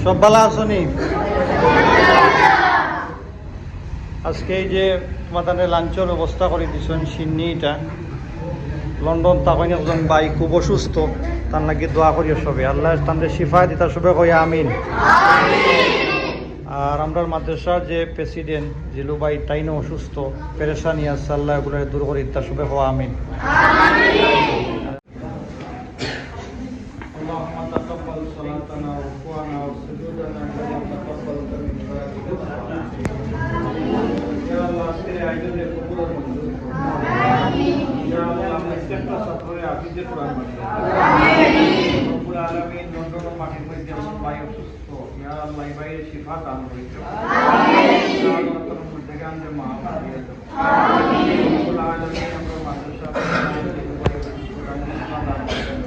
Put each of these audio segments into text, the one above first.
সব ভালো আছো নি? আজকে এই যে তোমাদের লাঞ্চের ব্যবস্থা করে দিছেন সিন্নি এটা লন্ডন তখন একজন ভাই খুব অসুস্থ, তার নাকি দোয়া করিও সবে আল্লাহ তাদের শিফা দিতা সবে কইয়া আমিন। আর আমরা মাদ্রাসার যে প্রেসিডেন্ট জিলু ভাই তাইনও অসুস্থ, পেরেশানি আছে, আল্লাহ এগুলো দূর করে দিতা সবে হওয়া আমিন। اللهم تقبل صلاتنا وركوعنا وسجودنا كما تقبلت من عبادك يا الله আজকের আয়োজনে কবুল ও মঞ্জুর করুন আমিন। ইয়া আল্লাহ প্রত্যেকটা ছাত্রের হাফিজে কোরআন বানাও আমিন। রব্বুল আলামিন লন্ডন মাটির মধ্যে আমার ভাই অসুস্থ, ইয়া আল্লাহ এই ভাইয়ের শিফা দান করুন আমিন। ইয়া আল্লাহ তোমার মধ্যে গান্ধে মাহফিল দিয়ে দাও আমিন। রব্বুল আলামিন আমরা মাদ্রাসা কোরআন শিফা দান করুন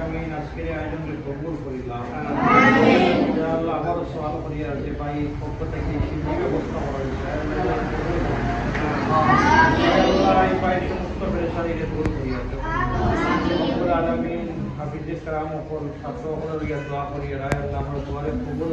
আমিন। আজকের আয়োজনকে কবুল করিলাম আল্লাহ। আবারও সওয়াল করি যে ভাই পক্ষ থেকে শিক্ষা ব্যবস্থা করা হয়েছে আল্লাহ এই ভাই সমস্ত পেরেশানিকে দূর করিয়া দাও রব্বুল আলামিন। হাফিজে কেরাম সকল ছাত্র সকলের দোয়া করিয়া রায় আল্লাহ আমার দোয়ারে কবুল